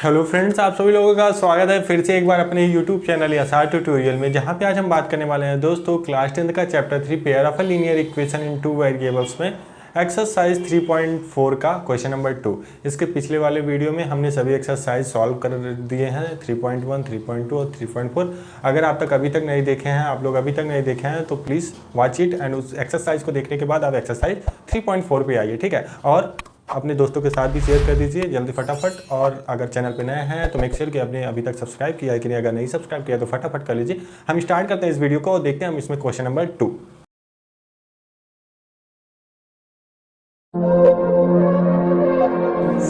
Hello friends, आप सभी लोगों का स्वागत है फिर से एक बार अपने यूट्यूब चैनल एसआर ट्यूटोरियल में, जहां पे आज हम बात करने वाले हैं दोस्तों क्लास 10 का chapter 3 pair of a linear equation in two variables में एक्सरसाइज 3.4 का क्वेश्चन नंबर 2। इसके पिछले वाले वीडियो में हमने सभी एक्सरसाइज सॉल्व कर दिए हैं 3.1, 3.2 और 3.4। अगर आप तक अभी तक नहीं देखे हैं, आप लोग अभी तक नहीं देखे हैं तो प्लीज़ वॉच इट एंड उस एक्सरसाइज को देखने के बाद आप एक्सरसाइज 3.4 पे आइए, ठीक है। और अपने दोस्तों के साथ भी शेयर कर दीजिए जल्दी फटाफट। और अगर चैनल पे नए हैं तो मेक श्योर कि आपने अभी तक सब्सक्राइब किया है कि नहीं। अगर नहीं सब्सक्राइब किया तो फटाफट कर लीजिए। हम स्टार्ट करते हैं इस वीडियो को और देखते हैं हम इसमें question number 2।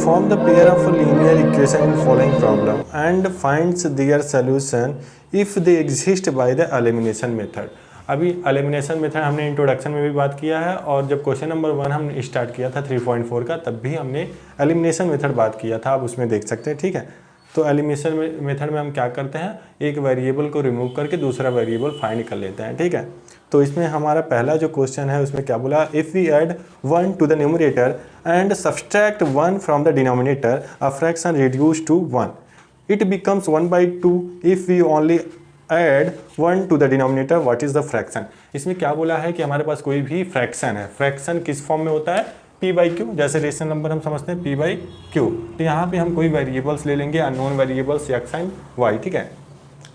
Form the pair of a linear equation in following problem and finds their solution if they exist by the elimination method। अभी एलिमिनेशन मेथड हमने इंट्रोडक्शन में भी बात किया है, और जब क्वेश्चन नंबर 1 हमने स्टार्ट किया था 3.4 का, तब भी हमने एलिमिनेशन मेथड बात किया था, आप उसमें देख सकते हैं, ठीक है। तो एलिमिनेशन मेथड में हम क्या करते हैं, एक वेरिएबल को रिमूव करके दूसरा वेरिएबल फाइंड कर लेते हैं, ठीक है। तो इसमें हमारा पहला जो क्वेश्चन है उसमें क्या बोला, if we add 1 to the numerator and subtract 1 from the denominator a fraction reduce to 1 it becomes 1/2 if we only add 1 to the denominator what is the fraction. इसमें क्या बोला है कि हमारे पास कोई भी फ्रैक्शन है, फ्रैक्शन किस फॉर्म में होता है, p/q, जैसे रेशनल नंबर हम समझते हैं p/q। तो यहाँ पे हम कोई वेरिएबल्स ले लेंगे, unknown variables x and y, ठीक है।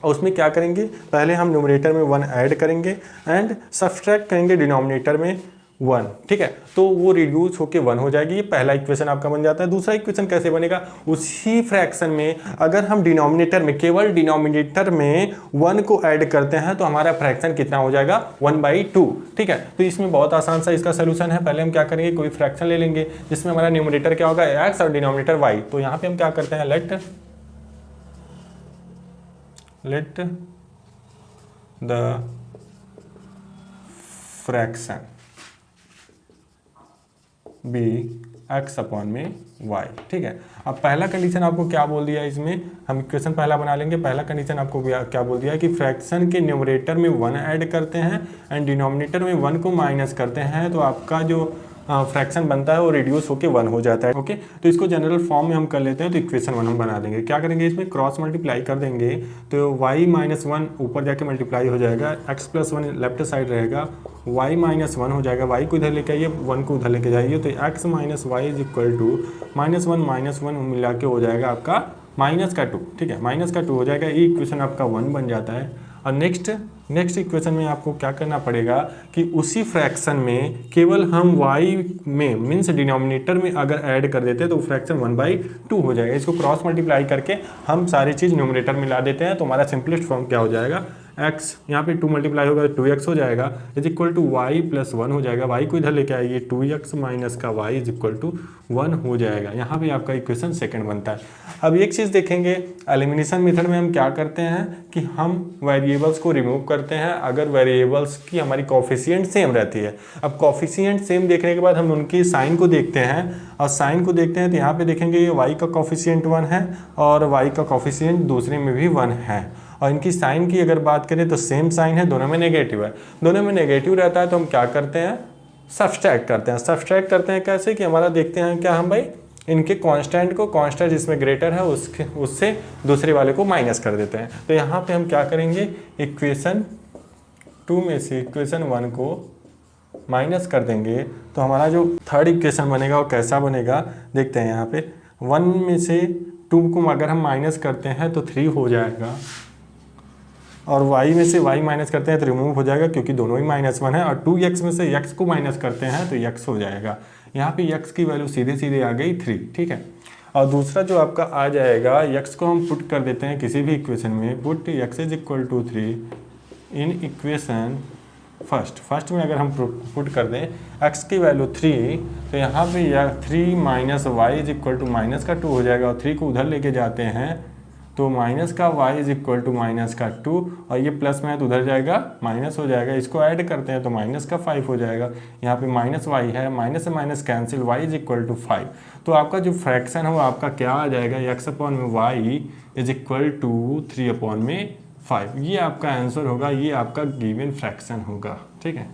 और उसमें क्या करेंगे, पहले हम न्यूमरेटर में 1 ऐड करेंगे एंड सब्सट्रैक्ट करेंगे डिनोमिनेटर में 1, ठीक है। तो वो रिड्यूस होके 1 हो जाएगी। ये पहला इक्वेशन आपका बन जाता है। दूसरा इक्वेशन कैसे बनेगा, उसी फ्रैक्शन में अगर हम डिनोमिनेटर में, केवल डिनोमिनेटर में 1 को ऐड करते हैं तो हमारा फ्रैक्शन कितना हो जाएगा, 1/2, ठीक है। तो इसमें बहुत आसान सा इसका सोल्यूशन है। पहले हम क्या करेंगे, कोई फ्रैक्शन ले लेंगे जिसमें हमारा न्यूमरेटर क्या होगा, x और डिनोमिनेटर y। तो यहाँ पे हम क्या करते हैं, let the fraction be x upon में y, ठीक है। अब पहला कंडीशन आपको क्या बोल दिया है, इसमें हम इक्वेशन पहला बना लेंगे। पहला कंडीशन आपको क्या बोल दिया है कि फ्रैक्शन के न्यूमरेटर में 1 ऐड करते हैं एंड डिनोमिनेटर में 1 को माइनस करते हैं, तो आपका जो फ्रैक्शन बनता है वो रिड्यूस होके 1 हो जाता है, ओके। तो इसको जनरल फॉर्म में हम कर लेते हैं। तो इक्वेशन 1 हम बना देंगे। क्या करेंगे, इसमें क्रॉस मल्टीप्लाई कर देंगे तो y - 1 ऊपर जाके मल्टीप्लाई हो जाएगा, x + 1 लेफ्ट साइड रहेगा, y - 1 हो जाएगा। y को इधर लेके आइए, 1 को उधर लेके जाइए, तो x - y = -1 मिला के हो जाएगा आपका -2, ठीक है। -2 हो जाएगा। ये इक्वेशन आपका 1 बन जाता है। और नेक्स्ट इक्वेशन में आपको क्या करना पड़ेगा कि उसी फ्रैक्शन में केवल हम y में मीन्स डिनोमिनेटर में अगर ऐड कर देते हैं तो फ्रैक्शन 1/2 हो जाएगा। इसको क्रॉस मल्टीप्लाई करके हम सारी चीज़ न्यूमरेटर में ला देते हैं, तो हमारा सिंपलेस्ट फॉर्म क्या हो जाएगा, x यहाँ पे 2 मल्टीप्लाई होगा 2x हो जाएगा इज इक्वल टू y + 1 हो जाएगा। y को इधर लेके आइए, 2x - y is equal to 1 हो जाएगा। यहाँ पे आपका इक्वेशन सेकंड बनता है। अब एक चीज़ देखेंगे, एलिमिनेशन मेथड में हम क्या करते हैं कि हम वेरिएबल्स को रिमूव करते हैं अगर वेरिएबल्स की हमारी कॉफिशिएंट सेम रहती है। अब कॉफिशिएंट सेम देखने के बाद हम उनकी साइन को देखते हैं, और साइन को देखते हैं तो यहाँ पे देखेंगे ये y का कॉफिशिएंट 1 है और y का कॉफिशिएंट दूसरे में भी 1 है। और इनकी साइन की अगर बात करें तो सेम साइन है, दोनों में नेगेटिव है। दोनों में नेगेटिव रहता है तो हम क्या करते हैं, सब्सट्रैक्ट करते हैं। सब्सट्रैक्ट करते हैं कैसे कि हमारा देखते हैं क्या, हम भाई इनके कांस्टेंट को, कांस्टेंट जिसमें ग्रेटर है उससे दूसरे वाले को माइनस कर देते हैं। तो यहाँ पे हम क्या करेंगे, इक्वेशन 2 में से इक्वेशन 1 को माइनस कर देंगे तो हमारा जो थर्ड इक्वेशन बनेगा वो कैसा बनेगा, देखते हैं। यहाँ पे 1 में से 2 को अगर हम माइनस करते हैं तो 3 हो जाएगा, और y में से y माइनस करते हैं तो रिमूव हो जाएगा क्योंकि दोनों ही -1 है, और 2x में से x को माइनस करते हैं तो x हो जाएगा। यहाँ पे x की वैल्यू सीधे सीधे आ गई 3, ठीक है। और दूसरा जो आपका आ जाएगा, x को हम पुट कर देते हैं किसी भी इक्वेशन में, put x = 3 in equation first में अगर हम पुट कर दें x की वैल्यू 3, तो यहाँ पे 3 - y = -2 हो जाएगा, और 3 को उधर लेके जाते हैं तो -y = -2, और ये प्लस में है तो उधर जाएगा माइनस हो जाएगा। इसको ऐड करते हैं तो -5 हो जाएगा। यहाँ पे -y है, माइनस से माइनस कैंसिल, y = 5। तो आपका जो फ्रैक्शन है वो आपका क्या आ जाएगा, x/y = 3/5। ये आपका आंसर होगा, ये आपका गिवन फ्रैक्शन होगा, ठीक है।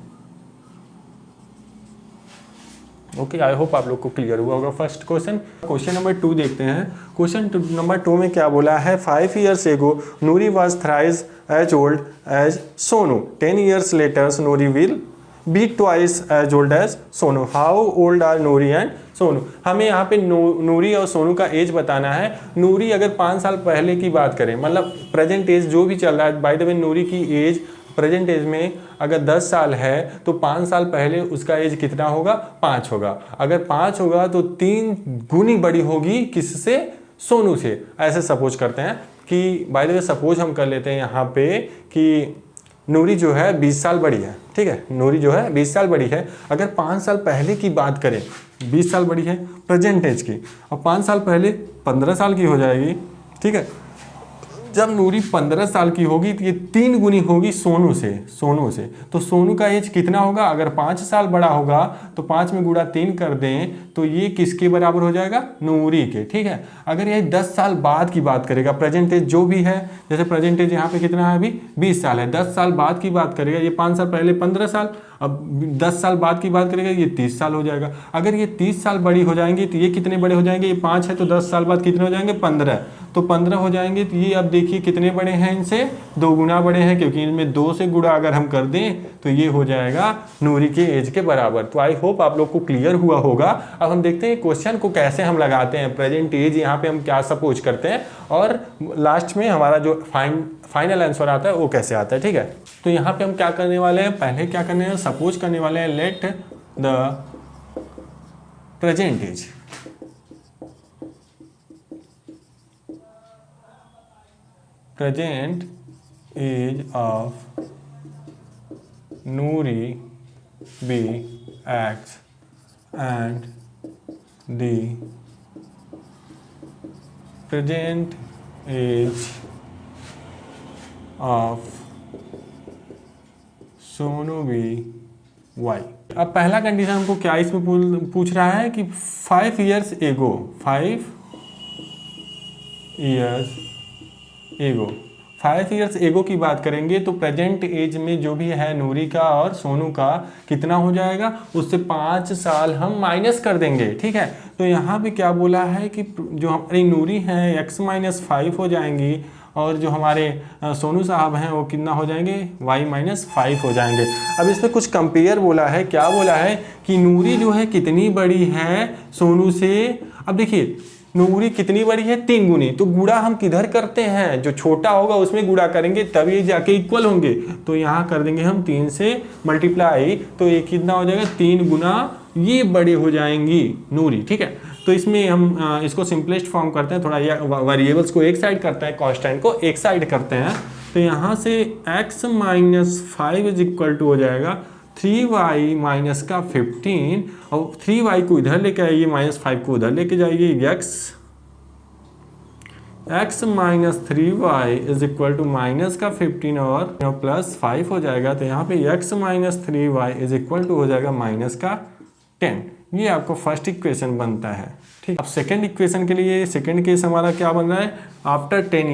ओके, आई होप आप लोग को क्लियर हुआ होगा फर्स्ट क्वेश्चन। क्वेश्चन नंबर 2 देखते हैं। क्वेश्चन नंबर 2 में क्या बोला है, 5 years ago Noori was thrice as old as Sonu, 10 years later Noori will be twice as old as Sonu, how old are Noori and Sonu. हमें यहाँ पे नूरी और सोनू का एज बताना है। नूरी अगर 5 साल पहले की बात करें, मतलब प्रेजेंट एज जो भी चल रहा है, बाय द वे नूरी की एज प्रेजेंट एज में अगर 10 साल है तो 5 साल पहले उसका एज कितना होगा, 5 होगा। अगर 5 होगा तो 3 गुनी बड़ी होगी किससे, सोनू से। ऐसे सपोज करते हैं कि बाय द वे सपोज हम कर लेते हैं यहाँ पे कि नूरी जो है 20 साल बड़ी है, ठीक है, नूरी जो है 20 साल बड़ी है। अगर 5 साल पहले की बात करें, 20 साल बड़ी है प्रेजेंट एज की, और 5 साल पहले 15 साल की हो जाएगी, ठीक है। जब नूरी 15 साल की होगी तो ये 3 गुनी होगी सोनू से, तो सोनू का एज कितना होगा, अगर 5 साल बड़ा होगा तो 5 में गुणा 3 कर दें तो ये किसके बराबर हो जाएगा, नूरी के, ठीक है। अगर ये 10 साल बाद की बात करेगा, प्रेजेंट एज जो भी है, जैसे प्रेजेंट एज यहाँ पे कितना है अभी 20 साल है, 10 साल बाद की बात करेगा, ये 5 साल पहले 15 साल, अब 10 साल बाद की बात करेगा ये 30 साल हो जाएगा। अगर ये 30 साल बड़ी हो जाएंगी तो ये कितने बड़े हो जाएंगे, ये 5 है तो 10 साल बाद कितने हो जाएंगे, 15, तो 15 हो जाएंगे। तो ये अब देखिए कितने बड़े हैं, इनसे 2 गुना बड़े हैं, क्योंकि इनमें 2 से गुणा अगर हम कर दें तो ये हो जाएगा नूरी के एज के बराबर। तो आई होप आप लोग को क्लियर हुआ होगा। अब हम देखते हैं क्वेश्चन को कैसे हम लगाते हैं, प्रेजेंट एज यहाँ पे हम क्या सपोज करते हैं और लास्ट में हमारा जो फाइनल आंसर आता है वो कैसे आता है, ठीक है। तो यहाँ पे हम क्या करने वाले हैं, पहले क्या करने हैं, सपोज करने वाले हैं let the present age, present age of Noori be X and the present age of Sonu भी Y। अब पहला कंडीशन हमको क्या इसमें पूछ रहा है कि 5 years ago, 5 years एगो की बात करेंगे तो प्रेजेंट एज में जो भी है नूरी का और सोनू का कितना हो जाएगा, उससे 5 साल हम माइनस कर देंगे, ठीक है। तो यहाँ पे क्या बोला है कि जो हमारी नूरी है x - 5 हो जाएंगी और जो हमारे सोनू साहब हैं वो कितना हो जाएंगे, y - 5 हो जाएंगे। अब इसमें कुछ कंपेयर बोला है, क्या बोला है कि नूरी जो है कितनी बड़ी है सोनू से। अब देखिए नूरी कितनी बड़ी है, 3 गुनी, तो गुणा हम किधर करते हैं, जो छोटा होगा उसमें गुणा करेंगे तब ये जाके इक्वल होंगे। तो यहाँ कर देंगे हम 3 से मल्टीप्लाई, तो ये कितना हो जाएगा, 3 गुना ये बड़े हो जाएंगी नूरी, ठीक है। तो इसमें हम इसको सिंपलेस्ट फॉर्म करते हैं, थोड़ा वेरिएबल्स को एक साइड करते हैं, कांस्टेंट को एक साइड करते हैं। तो यहाँ से x - 5 इज इक्वल टू हो जाएगा 3y माइनस का 15, और 3y को इधर लेके आइए, -5 को उधर लेके जाइए, x - 3y is equal to minus का 15 और +5 हो जाएगा। तो यहाँ पे x - 3y is equal to हो जाएगा माइनस का 10। ये आपको फर्स्ट इक्वेशन बनता है, ठीक। अब सेकेंड इक्वेशन के लिए सेकेंड केस हमारा क्या बन रहा है, आफ्टर 10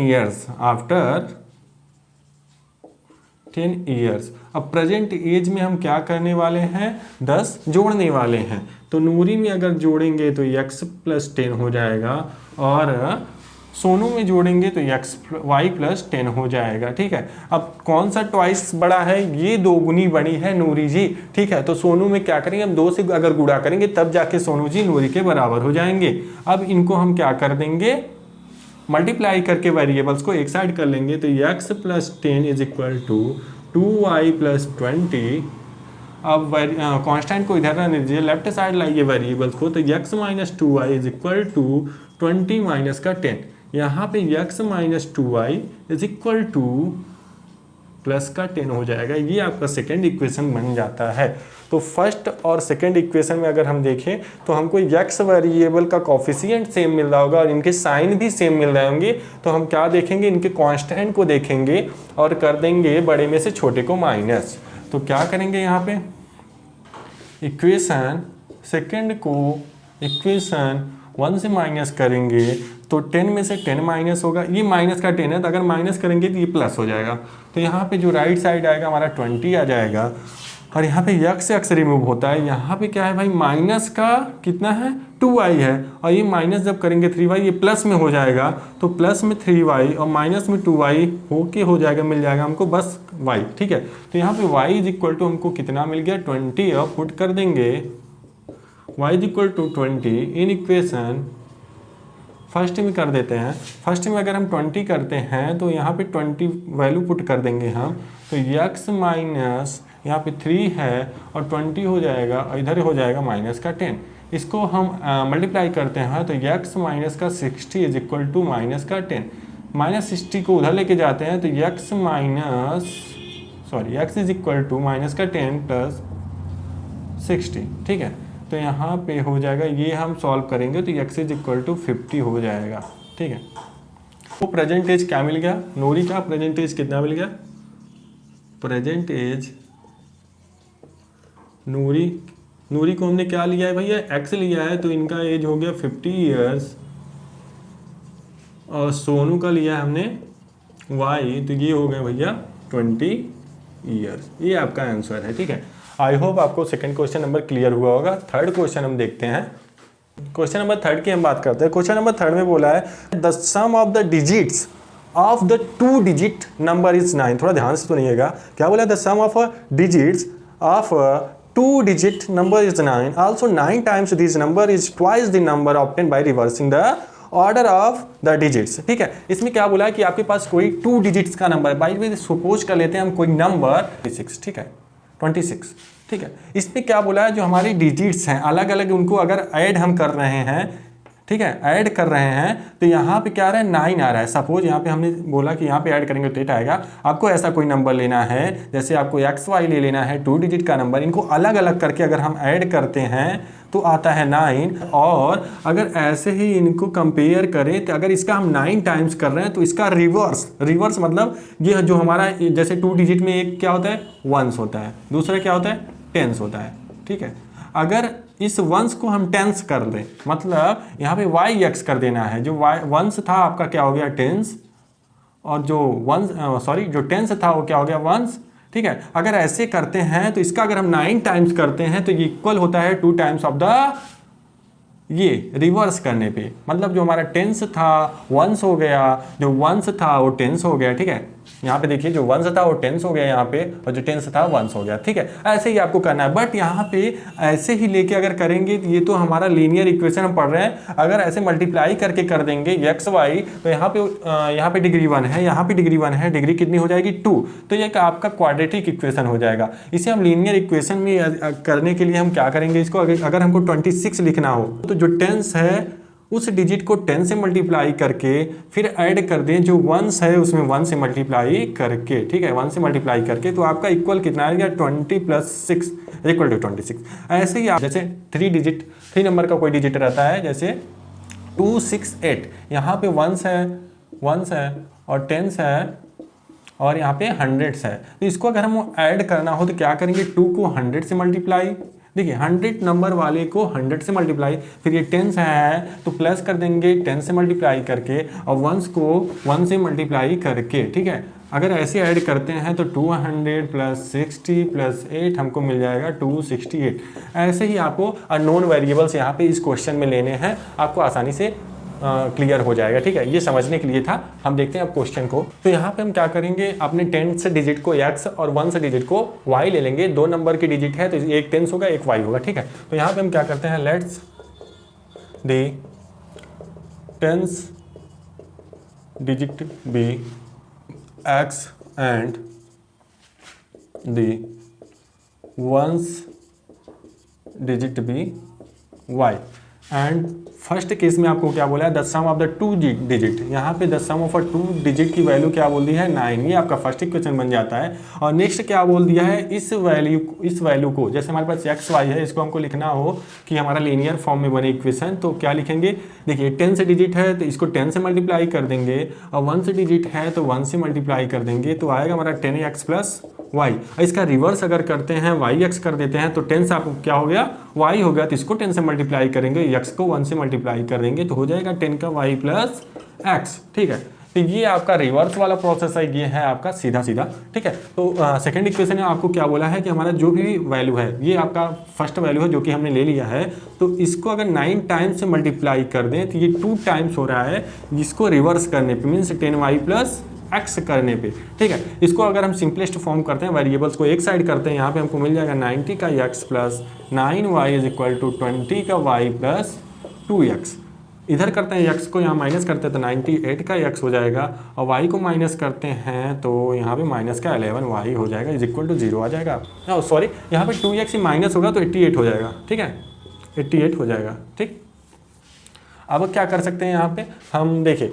ईयर्स। अब प्रेजेंट एज में हम क्या करने वाले हैं, 10 जोड़ने वाले हैं। तो नूरी में अगर जोड़ेंगे तो x + 10 हो जाएगा और सोनू में जोड़ेंगे तो y + 10 हो जाएगा, ठीक है। अब कौन सा ट्वाइस बड़ा है, ये 2 गुनी बड़ी है नूरी जी, ठीक है। तो सोनू में क्या करेंगे, हम 2 से अगर गुणा करेंगे तब जाके सोनू जी नूरी के बराबर हो जाएंगे। अब इनको हम क्या कर देंगे, मल्टीप्लाई करके वेरिएबल्स को एक साइड कर लेंगे। तो x + 10 is equal to 2y + 20। अब कांस्टेंट को इधर रहने दीजिए, लेफ्ट साइड लाइए वेरिएबल्स को। तो x - 2y is equal to 20 minus का 10। यहाँ पे x - 2y is equal to plus का 10 हो जाएगा। ये आपका सेकेंड इक्वेशन बन जाता है। तो फर्स्ट और सेकेंड इक्वेशन में अगर हम देखें तो हमको x वेरिएबल का कॉफिशिएंट सेम मिल रहा होगा और इनके साइन भी सेम मिल रहे होंगे। तो हम क्या देखेंगे, इनके कांस्टेंट को देखेंगे और कर देंगे बड़े में से छोटे को माइनस। तो क्या करेंगे, यहाँ पे इक्वेशन सेकेंड को इक्वेशन 1 से माइनस करेंगे तो 10 में से 10 माइनस होगा, ये माइनस का 10 है, तो अगर माइनस करेंगे तो ये प्लस हो जाएगा। तो यहाँ पे जो राइट साइड आएगा हमारा 20 आ जाएगा और यहाँ पे यक्स एक्स रिमूव होता है, यहाँ पे क्या है भाई माइनस का कितना है 2y है, और ये माइनस जब करेंगे 3y ये प्लस में हो जाएगा, तो प्लस में 3y और माइनस में 2y होके हो जाएगा, मिल जाएगा हमको बस y। ठीक है, तो यहाँ पे y इज इक्वल टू हमको कितना मिल गया 20, और पुट कर देंगे y is equal to 20 in equation first में कर देते हैं। फर्स्ट में अगर हम 20 करते हैं तो यहाँ पे 20 वैल्यू पुट कर देंगे हम, तो x माइनस यहाँ पे 3 है और 20 हो जाएगा, और इधर हो जाएगा माइनस का 10। इसको हम मल्टीप्लाई करते हैं तो x माइनस का 60 इज इक्वल टू माइनस का 10, माइनस 60 को उधर लेके जाते हैं तो x is equal to minus का 10 प्लस 60। ठीक है, तो यहाँ पे हो जाएगा, ये हम सॉल्व करेंगे तो x इज इक्वल टू 50 हो जाएगा। ठीक है, वो प्रेजेंट एज क्या मिल गया, नूरी का प्रेजेंट एज कितना मिल गया, प्रेजेंट एज नूरी को हमने क्या लिया है भैया x लिया है, तो इनका एज हो गया 50 ईयर्स, और सोनू का लिया है हमने y, तो ये हो गया भैया 20 ईयर्स। ये आपका आंसर है। ठीक है, आई होप आपको सेकंड क्वेश्चन नंबर क्लियर हुआ होगा। थर्ड क्वेश्चन हम देखते हैं। क्वेश्चन नंबर थर्ड की हम बात करते हैं। क्वेश्चन नंबर थर्ड में बोला है the sum of the digits of the 2 digit number is 9। थोड़ा ध्यान से सुनिएगा, क्या बोला है, the sum of digits of 2 digit number is 9, also 9 times this number is twice the number obtained by reversing the order of the digits। ठीक है, इसमें क्या बोला है कि आपके पास कोई 2 डिजिट्स का नंबर है, बाई द वे सपोज कर लेते हैं हम कोई नंबर 26। ठीक है, 26। ठीक है, इसमें क्या बोला है, जो हमारी डिजिट्स हैं अलग अलग, उनको अगर ऐड हम कर रहे हैं, ठीक है, ऐड कर रहे हैं, तो यहाँ पे क्या आ रहा है 9 आ रहा है। सपोज यहाँ पे हमने बोला कि यहाँ पे ऐड करेंगे तो 8 आएगा। आपको ऐसा कोई नंबर लेना है, जैसे आपको XY ले लेना है 2 डिजिट का नंबर, इनको अलग अलग करके अगर हम ऐड करते हैं तो आता है 9। और अगर ऐसे ही इनको कंपेयर करें तो अगर इसका हम 9 टाइम्स कर रहे हैं तो इसका रिवर्स मतलब ये जो हमारा जैसे 2 डिजिट में एक क्या होता है वंस होता है, दूसरा क्या होता है टेंस होता है। ठीक है, अगर इस वंस को हम टेंस कर दें, मतलब यहाँ पे YX कर देना है, जो वंस था आपका क्या हो गया टेंस, और जो टेंस था वो क्या हो गया वंस। ठीक है, अगर ऐसे करते हैं तो इसका अगर हम 9 टाइम्स करते हैं तो ये इक्वल होता है 2 टाइम्स ऑफ द, ये रिवर्स करने पे, मतलब जो हमारा टेंस था वंस हो गया, जो वंस था वो टेंस हो गया। ठीक है, यहाँ पे देखिए जो वंस था वो टेंस हो गया यहाँ पे, और जो टेंस था वंस हो गया। ठीक है, ऐसे ही आपको करना है, बट यहाँ पे ऐसे ही लेके अगर करेंगे तो ये तो हमारा लीनियर इक्वेशन हम पढ़ रहे हैं, अगर ऐसे मल्टीप्लाई करके कर देंगे XY, तो यहाँ पे डिग्री 1 है, यहाँ पे डिग्री 1 है, डिग्री कितनी हो जाएगी 2, तो ये आपका क्वाड्रेटिक इक्वेशन हो जाएगा। इसे हम लीनियर इक्वेशन में करने के लिए हम क्या करेंगे, इसको अगर हमको 26 लिखना हो तो जो टेंस है उस डिजिट को 10 से मल्टीप्लाई करके फिर ऐड कर दें, जो वंस है उसमें 1 से मल्टीप्लाई करके। ठीक है, 1 से मल्टीप्लाई करके, तो आपका इक्वल कितना आएगा 20 + 6 इक्वल टू 26। ऐसे ही आप जैसे 3 नंबर का कोई डिजिट रहता है, जैसे 268, यहाँ पे वंस है और टेंस है और यहाँ पे हंड्रेड्स है, तो इसको अगर हम ऐड करना हो तो क्या करेंगे, 2 को 100 से मल्टीप्लाई, देखिए 100 नंबर वाले को 100 से मल्टीप्लाई, फिर ये 10 है तो प्लस कर देंगे 10 से मल्टीप्लाई करके, और वंस को 1 से मल्टीप्लाई करके। ठीक है, अगर ऐसे ऐड करते हैं तो 200 + 60 + 8 हमको मिल जाएगा 268। ऐसे ही आपको अननोन वेरिएबल्स यहाँ पे इस क्वेश्चन में लेने हैं, आपको आसानी से क्लियर हो जाएगा। ठीक है, ये समझने के लिए था। हम देखते हैं अब क्वेश्चन को। तो यहाँ पे हम क्या करेंगे, अपने 10 से डिजिट को x और 1 से डिजिट को y ले लेंगे। 2 नंबर की डिजिट है तो एक 10 होगा एक y होगा। ठीक है, तो यहाँ पे हम क्या करते हैं, let's the 10 digit be x and the 1 digit be y। And first case में आपको क्या बोला है, the sum of the 2 digit, यहाँ पे the sum of a 2 digit की वैल्यू क्या बोल दी है 9, ये आपका फर्स्ट इक्वेशन बन जाता है। और नेक्स्ट क्या बोल दिया है, इस वैल्यू को, जैसे हमारे पास XY है, इसको हमको लिखना हो कि हमारा लीनियर फॉर्म में बने इक्वेशन, तो क्या लिखेंगे, देखिए 10 से डिजिट है तो इसको 10 से मल्टीप्लाई कर देंगे, और 1 से डिजिट है तो 1 से मल्टीप्लाई कर देंगे, तो आएगा हमारा 10x + y। इसका रिवर्स अगर करते हैं yx कर देते हैं तो 10 से आपको क्या हो गया y हो गया, तो इसको 10 से मल्टीप्लाई करेंगे, x को 1 से मल्टीप्लाई कर देंगे, तो हो जाएगा 10 का y + x। ठीक है, तो ये आपका रिवर्स वाला प्रोसेस है, ये है आपका सीधा सीधा, ठीक है। तो सेकंड इक्वेशन में आपको क्या बोला है कि हमारा जो भी वैल्यू है, ये आपका फर्स्ट वैल्यू है जो कि हमने ले लिया है, तो इसको अगर 9 टाइम्स से मल्टीप्लाई कर दें तो ये 2 टाइम्स हो रहा है, जिसको रिवर्स करने पे मीन्स 10y प्लस एक्स करने पे, ठीक है। इसको अगर हम सिंपलेस्ट फॉर्म करते हैं, वेरिएबल्स को एक साइड करते हैं, यहाँ पे हमको मिल जाएगा 90 का x plus 9y is equal to 20 का y प्लस 2x। इधर करते हैं x को यहाँ माइनस करते हैं तो 98 का x हो जाएगा, और y को माइनस करते हैं तो यहाँ पे माइनस का 11y हो जाएगा इज इक्वल टू 0 आ जाएगा। सॉरी, यहाँ पे 2x ही माइनस होगा तो 88 हो जाएगा, ठीक है, 88 हो जाएगा, ठीक। अब क्या कर सकते हैं यहाँ पे हम देखिए,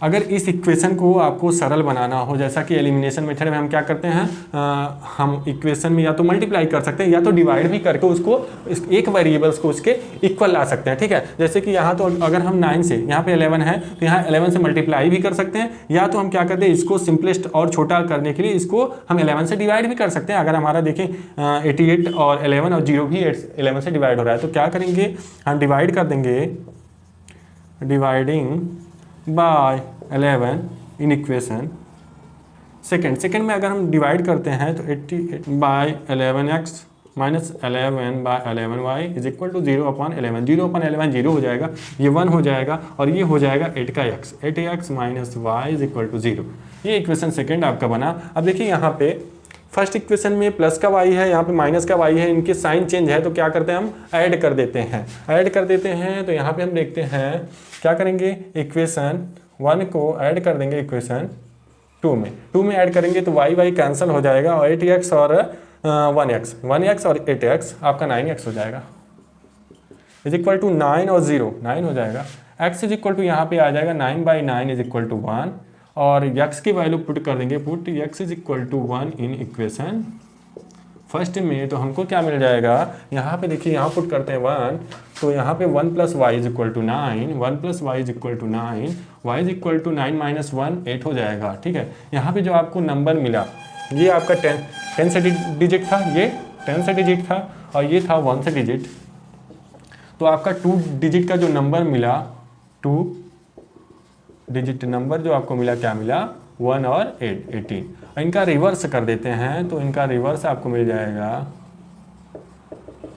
अगर इस इक्वेशन को आपको सरल बनाना हो, जैसा कि एलिमिनेशन मेथड में हम क्या करते हैं, हम इक्वेशन में या तो मल्टीप्लाई कर सकते हैं या तो डिवाइड भी करके उसको एक वेरिएबल्स को उसके इक्वल ला सकते हैं, ठीक है। जैसे कि यहाँ तो अगर हम 9 से, यहाँ पे 11 है तो यहाँ 11 से मल्टीप्लाई भी कर सकते हैं, या तो हम क्या करते हैं इसको सिंपलेस्ट और छोटा करने के लिए इसको हम 11 से डिवाइड भी कर सकते हैं। अगर हमारा देखें 88 और 11 और 0 भी 11 से डिवाइड हो रहा है, तो क्या करेंगे हम डिवाइड कर देंगे, dividing by 11 in equation second में अगर हम डिवाइड करते हैं तो 88 by 11x minus 11 by 11y is equal to 0 upon 11, 0 upon 11 0 हो जाएगा, ये 1 हो जाएगा, और ये हो जाएगा 8 का x, 8x minus y is equal to 0। ये इक्वेशन सेकेंड आपका बना। अब देखिए यहाँ पे फर्स्ट इक्वेशन में प्लस का y है, यहाँ पे माइनस का y है, इनके साइन चेंज है तो क्या करते हैं हम ऐड कर देते हैं, तो यहाँ पे हम देखते हैं क्या करेंगे, इक्वेशन 1 को ऐड कर देंगे इक्वेशन 2 में ऐड करेंगे तो y कैंसिल हो जाएगा, और 8x और 1x और 8x आपका 9x हो जाएगा इज इक्वल टू 9 और 0 9 हो जाएगा, x इज इक्वल टू यहाँ पे आ जाएगा 9/9 इज इक्वल टू 1, और x की वैल्यू पुट कर देंगे, put x is equal to 1 in equation first में, तो हमको क्या मिल जाएगा, यहाँ पे देखिए यहाँ पुट करते हैं 1, तो यहाँ पे 1 plus y is equal to 9, 1 plus y is equal to 9, y is equal to 9 minus 1 8 हो जाएगा, ठीक है। यहाँ पे जो आपको नंबर मिला ये आपका 10 से डिजिट था, ये 10 से डिजिट था, और ये था 1 से डिजिट, तो आपका 2 डिजिट का जो नंबर मिला, 2 डिजिट नंबर जो आपको मिला, क्या मिला 1 और 18। इनका रिवर्स कर देते हैं तो इनका रिवर्स आपको मिल जाएगा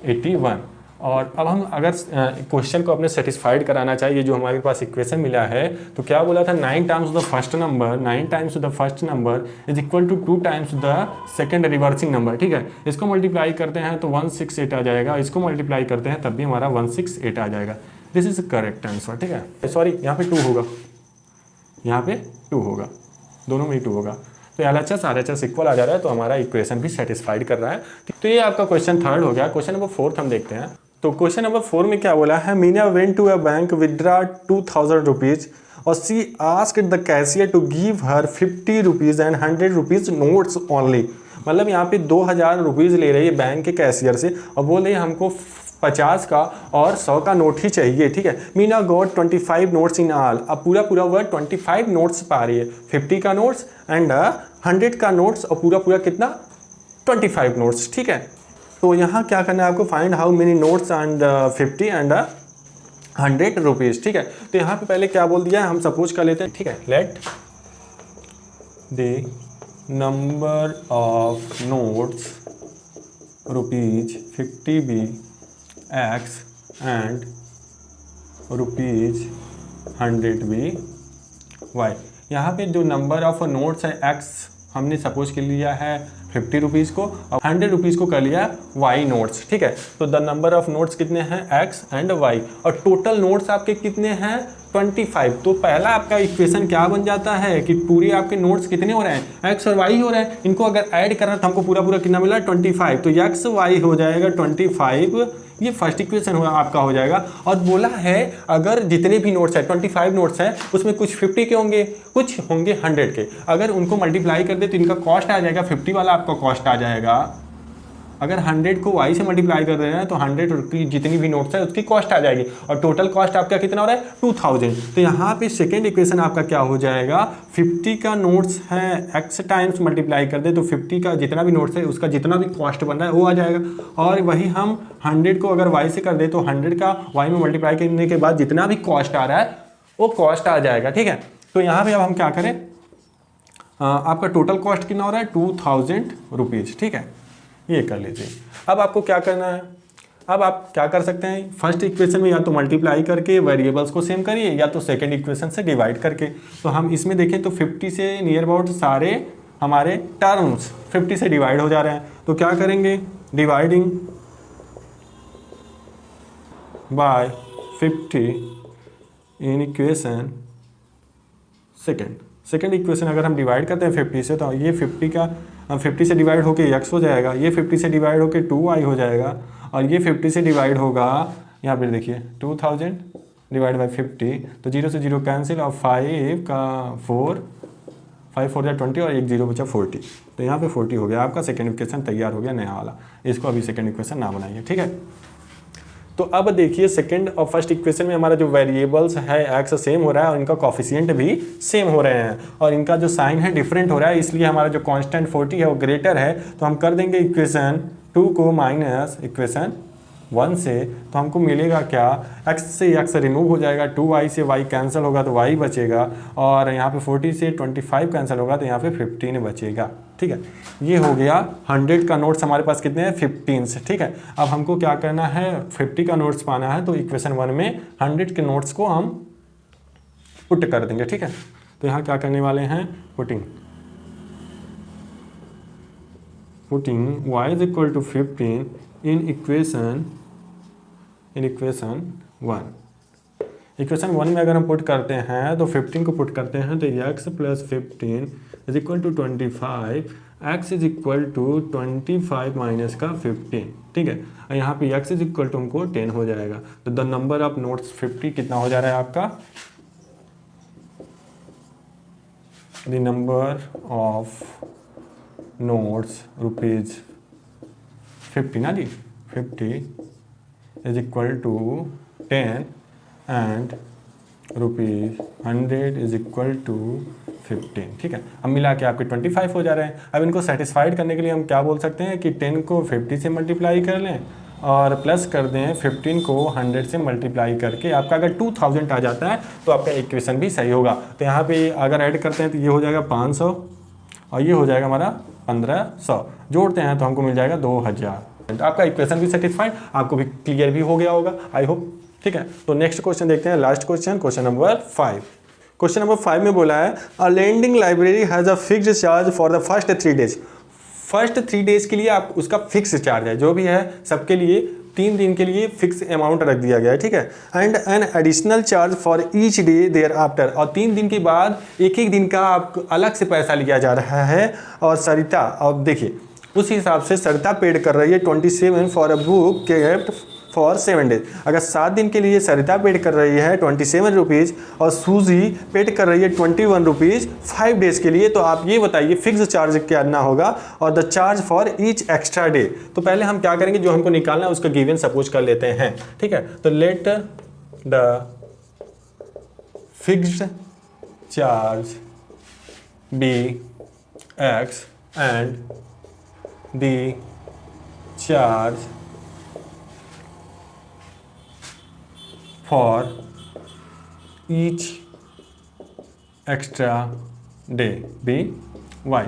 81। और अब हम अगर क्वेश्चन को अपने सेटिस्फाइड कराना चाहिए, जो हमारे पास इक्वेशन मिला है, तो क्या बोला था 9 times the first number, 9 times the first number is equal to 2 times the second reversing number, ठीक है। इसको मल्टीप्लाई करते हैं तो 168 आ जाएगा, इसको मल्टीप्लाई करते हैं तब भी हमारा 168 आ जाएगा। दिस इज करेक्ट आंसर, ठीक है। सॉरी, यहाँ पे 2 होगा, यहाँ पे 2 होगा, दोनों में ही 2 होगा, तो LHS RHS इक्वल आ जा रहा है, तो हमारा इक्वेशन भी सेटिस्फाइड कर रहा है। तो ये आपका क्वेश्चन थर्ड हो गया। क्वेश्चन नंबर 4 हम देखते हैं। तो क्वेश्चन नंबर 4 में क्या बोला है, Meena went to a bank withdraw 2000 rupees और she asked the cashier to give her 50 rupees and 100 rupees notes only. मतलब यहाँ पे 2000 रुपीज़ ले रही है बैंक के कैशियर से और बोल रही है हमको 50 का और 100 का नोट ही चाहिए, ठीक है। Meena got 25 notes in all. अब पूरा वर्ड 25 नोट्स पा रही है, 50 का नोट्स एंड 100 का नोट्स और पूरा कितना 25 नोट्स, ठीक है। तो यहाँ क्या करना है आपको, find how many notes and 50 and 100 rupees, ठीक है। तो यहाँ पे पहले क्या बोल दिया है, हम सपोज कर लेते हैं, ठीक है। Let the number of notes rupees 50 be x and rupees 100 be y. यहाँ पे जो नंबर ऑफ नोट्स है एक्स हमने सपोज कर लिया है 50 रुपीज़ को और 100 रुपीज़ को कर लिया वाई नोट्स, ठीक है। तो द नंबर ऑफ नोट्स कितने हैं एक्स एंड वाई और टोटल नोट्स आपके कितने हैं 25। तो पहला आपका इक्वेशन क्या बन जाता है कि पूरे आपके नोट्स कितने हो रहे हैं एक्स और वाई हो रहे हैं। इनको अगर ऐड करना तो हमको पूरा कितना मिला 25। तो एक्स वाई हो जाएगा 25, ये फर्स्ट इक्वेशन आपका हो जाएगा। और बोला है अगर जितने भी नोट्स हैं 25 नोट्स हैं उसमें कुछ 50 के होंगे कुछ होंगे 100 के, अगर उनको मल्टीप्लाई कर दे तो इनका कॉस्ट आ जाएगा 50 वाला आपका कॉस्ट आ जाएगा। अगर 100 को y से मल्टीप्लाई कर रहे हैं तो 100 की जितनी भी नोट्स है उसकी कॉस्ट आ जाएगी और टोटल कॉस्ट आपका कितना हो रहा है 2000। तो यहाँ पे सेकेंड इक्वेशन आपका क्या हो जाएगा, 50 का नोट्स है x टाइम्स मल्टीप्लाई कर दे तो 50 का जितना भी नोट्स है उसका जितना भी कॉस्ट बन रहा है वो आ जाएगा। और वही हम 100 को अगर y से कर दे तो 100 का y में मल्टीप्लाई करने के बाद जितना भी कॉस्ट आ रहा है वो कॉस्ट आ जाएगा, ठीक है। तो यहाँ पे अब हम क्या करें, आपका टोटल कॉस्ट कितना हो रहा है 2000 रुपीज़, ठीक है, ये कर लीजिए। अब आपको क्या करना है, अब आप क्या कर सकते हैं, फर्स्ट इक्वेशन में या तो मल्टीप्लाई करके वेरिएबल्स को सेम करिए या तो सेकंड इक्वेशन से डिवाइड करके। तो हम इसमें देखें तो 50 से नियर अबाउट सारे हमारे टर्म्स 50 से डिवाइड हो जा रहे हैं। तो क्या करेंगे, dividing by 50 in equation second equation अगर हम डिवाइड करते हैं 50 से, तो ये 50 से डिवाइड होके x हो जाएगा, ये 50 से डिवाइड होके 2y हो जाएगा, और ये 50 से डिवाइड होगा, यहाँ पर देखिए 2000 डिवाइड बाई 50, तो 0 से 0 कैंसिल, और 5 का 5 4 या 20 और 1 0 बचा 40, तो यहाँ पे 40 हो गया आपका सेकंड इक्वेशन तैयार हो गया नया वाला। इसको अभी सेकंड इक्वेशन ना बनाइए, ठीक है। तो अब देखिए सेकंड और फर्स्ट इक्वेशन में हमारा जो वेरिएबल्स है x सेम हो रहा है और इनका कॉफिशिएंट भी सेम हो रहे हैं, और इनका जो साइन है डिफरेंट हो रहा है, इसलिए हमारा जो कांस्टेंट 40 है वो ग्रेटर है। तो हम कर देंगे इक्वेशन 2 को माइनस इक्वेशन 1 से, तो हमको मिलेगा क्या, x से x रिमूव हो जाएगा, 2y से y कैंसिल होगा तो y बचेगा, और यहाँ पे 40 से 25 कैंसिल होगा तो यहाँ पे 15 बचेगा, ठीक है। ये हो गया 100 का नोट्स हमारे पास कितने हैं 15 से, ठीक है। अब हमको क्या करना है, 50 का नोट्स पाना है, तो इक्वेशन 1 में 100 के नोट्स को हम पुट कर देंगे, ठीक है। तो यहाँ क्या करने वाले हैं, putting y is equal to 15 in equation 1। Equation 1 में अगर हम पुट करते हैं तो 15 को पुट करते हैं तो x plus 15 is equal to 25, x is equal to 25 minus का 15, ठीक है। और यहाँ पे x इज इक्वल टू हमको 10 हो जाएगा। तो द नंबर ऑफ नोट्स 50 कितना हो जा रहा है आपका, the number of notes rupees 50 ना जी, 50 is equal to 10 and rupees 100 is equal to 15, ठीक है। अब मिला के आपके 25 हो जा रहे हैं। अब इनको सेटिस्फाइड करने के लिए हम क्या बोल सकते हैं कि 10 को 50 से मल्टीप्लाई कर लें और प्लस कर दें 15 को 100 से मल्टीप्लाई करके, आपका अगर 2000 आ जाता है तो आपका इक्वेशन भी सही होगा। तो यहाँ पे अगर ऐड करते हैं तो ये हो जाएगा 500 और ये हो जाएगा हमारा 1500, जोड़ते हैं तो हमको मिल जाएगा 2000। आपका इक्वेशन भी सेटिस्फाइड, आपको भी क्लियर भी हो गया होगा आई होप, ठीक है। तो नेक्स्ट क्वेश्चन देखते हैं, last question, question number 5। Question number 5 में बोला है a lending library has a fixed charge for the first 3 days. First 3 days के लिए आप उसका फिक्स चार्ज है, जो भी है सबके लिए 3 दिन के लिए फिक्स अमाउंट रख दिया गया है, ठीक है। And an additional charge for each day thereafter, और 3 दिन के बाद एक एक दिन का आपको अलग से पैसा लिया जा रहा है। और सरिता, अब देखिए उस हिसाब से सरिता पेड कर रही है 27 for a book kept for 7 days. अगर 7 दिन के लिए सरिता पेड कर रही है 27 रुपीज़ और सूजी पेड कर रही है 21 रुपीज़ 5 डेज के लिए, तो आप ये बताइए फिक्स चार्ज कितना होगा और the charge for each extra day. तो पहले हम क्या करेंगे, जो हमको निकालना है उसका गिवन सपोज कर लेते हैं, ठीक है। तो let the fixed charge be x and the charge for each extra day be y.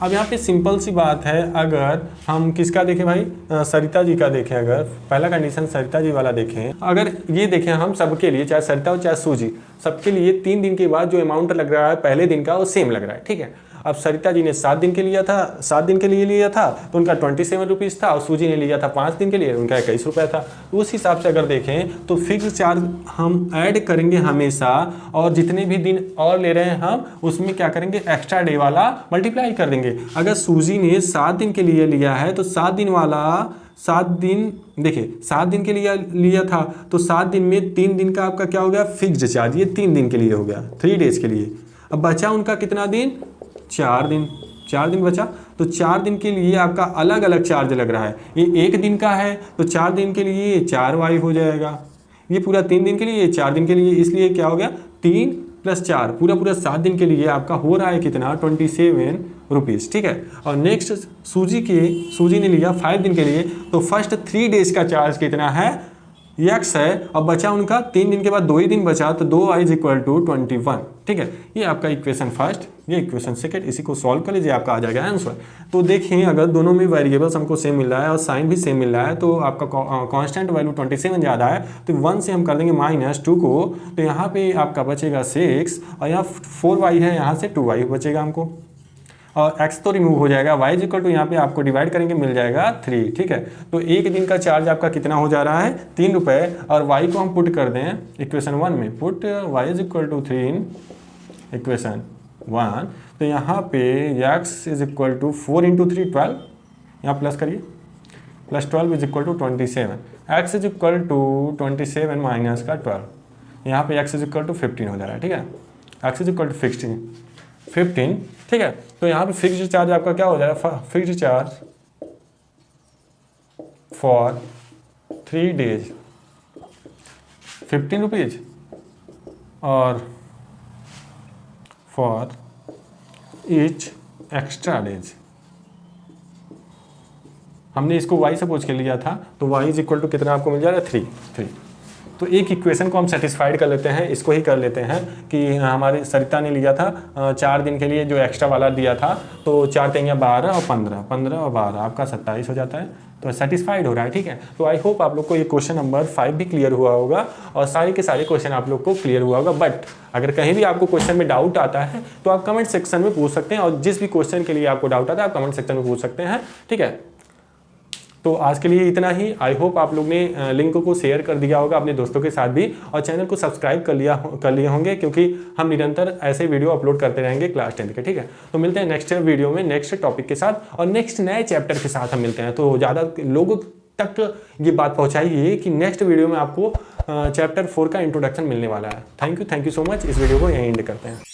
अब यहाँ पे सिंपल सी बात है, अगर हम किसका देखें भाई, सरिता जी का देखें, अगर पहला कंडीशन सरिता जी वाला देखें, अगर ये देखें हम सबके लिए, चाहे सरिता हो चाहे सूजी, सबके लिए 3 दिन के बाद जो अमाउंट लग रहा है पहले दिन का वो सेम लग रहा है, ठीक है। अब सरिता जी ने 7 दिन के लिए लिया था तो उनका 27 रुपीज़ था, और सूजी ने लिया था 5 दिन के लिए, उनका 21 रुपये था। तो उस हिसाब से अगर देखें तो फिक्स चार्ज हम ऐड करेंगे हमेशा, और जितने भी दिन और ले रहे हैं हम उसमें क्या करेंगे, एक्स्ट्रा डे वाला मल्टीप्लाई कर देंगे। अगर सूजी ने 7 दिन के लिए लिया है तो 7 दिन वाला 7 दिन, देखिए 7 दिन के लिए लिया था तो 7 दिन में 3 दिन का आपका क्या हो गया फिक्स्ड चार्ज, ये 3 दिन के लिए हो गया, 3 डेज के लिए। अब बचा उनका कितना दिन, 4 दिन बचा, तो 4 दिन के लिए आपका अलग अलग चार्ज लग रहा है। ये 1 दिन का है तो 4 दिन के लिए 4y हो जाएगा, ये पूरा 3 दिन के लिए 4 दिन के लिए, इसलिए क्या हो गया 3 + 4 पूरा 7 दिन के लिए आपका हो रहा है कितना 27 रुपीज़, ठीक है। और नेक्स्ट सूजी ने लिया 5 दिन के लिए, तो फर्स्ट 3 डेज का चार्ज कितना है x है और बचा उनका 3 दिन के बाद 2 ही दिन बचा, तो 2y इज इक्वल टू 21, ठीक है। ये आपका इक्वेशन फर्स्ट, ये इक्वेशन सेकंड, इसी को सॉल्व कर लीजिए, आपका आ जाएगा आंसर। तो देखिए अगर दोनों में वेरिएबल्स हमको सेम मिल रहा है और साइन भी सेम मिल रहा है, तो आपका कांस्टेंट वैल्यू 27 ज़्यादा है, तो 1 से हम कर देंगे -2 को, तो यहाँ पे आपका बचेगा 6 और यहाँ 4y है, यहाँ से 2y बचेगा हमको, और x तो रिमूव हो जाएगा, y इक्वल टू यहाँ पे आपको डिवाइड करेंगे मिल जाएगा 3, ठीक है। तो एक दिन का चार्ज आपका कितना हो जा रहा है 3 रुपये, और y को हम पुट कर दें इक्वेशन 1 में, put y is equal to 3 in equation 1, तो यहाँ पे x is equal to 4 into 3 12, यहाँ प्लस करिए, plus 12 is equal to 27, x is equal to 27 minus का 12, यहाँ पे x इज इक्वल टू 15 हो जा रहा है, ठीक है। x इज इक्वल टू 15, ठीक है। तो यहाँ पे फिक्स्ड चार्ज आपका क्या हो जाएगा, fixed charge for 3 days 15 rupees, और फॉर ईच एक्स्ट्रा डेज, हमने इसको y से पूछ के लिया था, तो y इज इक्वल टू कितना आपको मिल जाएगा 3। तो एक इक्वेशन को हम सेटिस्फाइड कर लेते हैं, इसको ही कर लेते हैं कि हमारे सरिता ने लिया था 4 दिन के लिए जो एक्स्ट्रा वाला दिया था, तो 4 तेंगे 12 और 15 और 12 आपका 27 हो जाता है, तो सेटिस्फाइड हो रहा है, ठीक है। तो आई होप आप लोग को ये क्वेश्चन नंबर 5 भी क्लियर हुआ होगा और सारे के सारे क्वेश्चन आप लोग को क्लियर हुआ होगा। बट अगर कहीं भी आपको क्वेश्चन में डाउट आता है तो आप कमेंट सेक्शन में पूछ सकते हैं, और जिस भी क्वेश्चन के लिए आपको डाउट आता है आप कमेंट सेक्शन में पूछ सकते हैं, ठीक है। तो आज के लिए इतना ही। आई होप आप लोग ने लिंक को शेयर कर दिया होगा अपने दोस्तों के साथ भी, और चैनल को सब्सक्राइब कर लिए होंगे, क्योंकि हम निरंतर ऐसे वीडियो अपलोड करते रहेंगे क्लास 10 के, ठीक है। तो मिलते हैं नेक्स्ट वीडियो में नेक्स्ट टॉपिक के साथ और नेक्स्ट नए चैप्टर के साथ हम मिलते हैं। तो ज़्यादा लोगों तक ये बात पहुँचाइए कि नेक्स्ट वीडियो में आपको चैप्टर 4 का इंट्रोडक्शन मिलने वाला है। Thank you so much. इस वीडियो को यहीं एंड करते हैं।